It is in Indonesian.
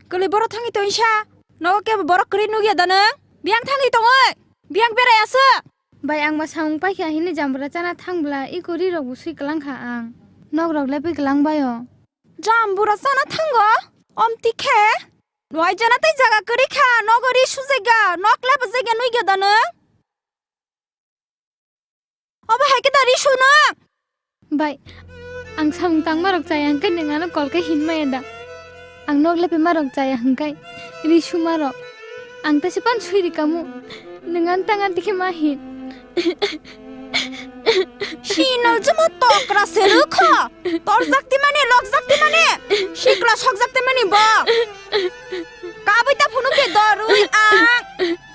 Kali borok tangi to insya, no ke borok keri nugi ada neng, biang tangi to ngoy, biang berai asa. Bai ang masang pai kya hini jambra chana thangbla ikori rok busui kelang kha ang. Nok rok lepi kelang bayo. Jambura sana tanggo, om tikhe. Noi jana tai jaga keri kha, no gori sujega, nok lep jega nugi ada neng. Aba hai ke dari shuna. Bai, ang samung tang marok chayang kan dengan kol ke hin mayada. Ang nok lepi marok chaya hangkai, rishu marok. Ang ta sipan suri kamu dengan tangan tiki mahin. Shinal jema tokra seru kha, tor zakti mane, lok zakti mane, shikla shok zakti mane ba. Kabai ta phunu ke darui ang.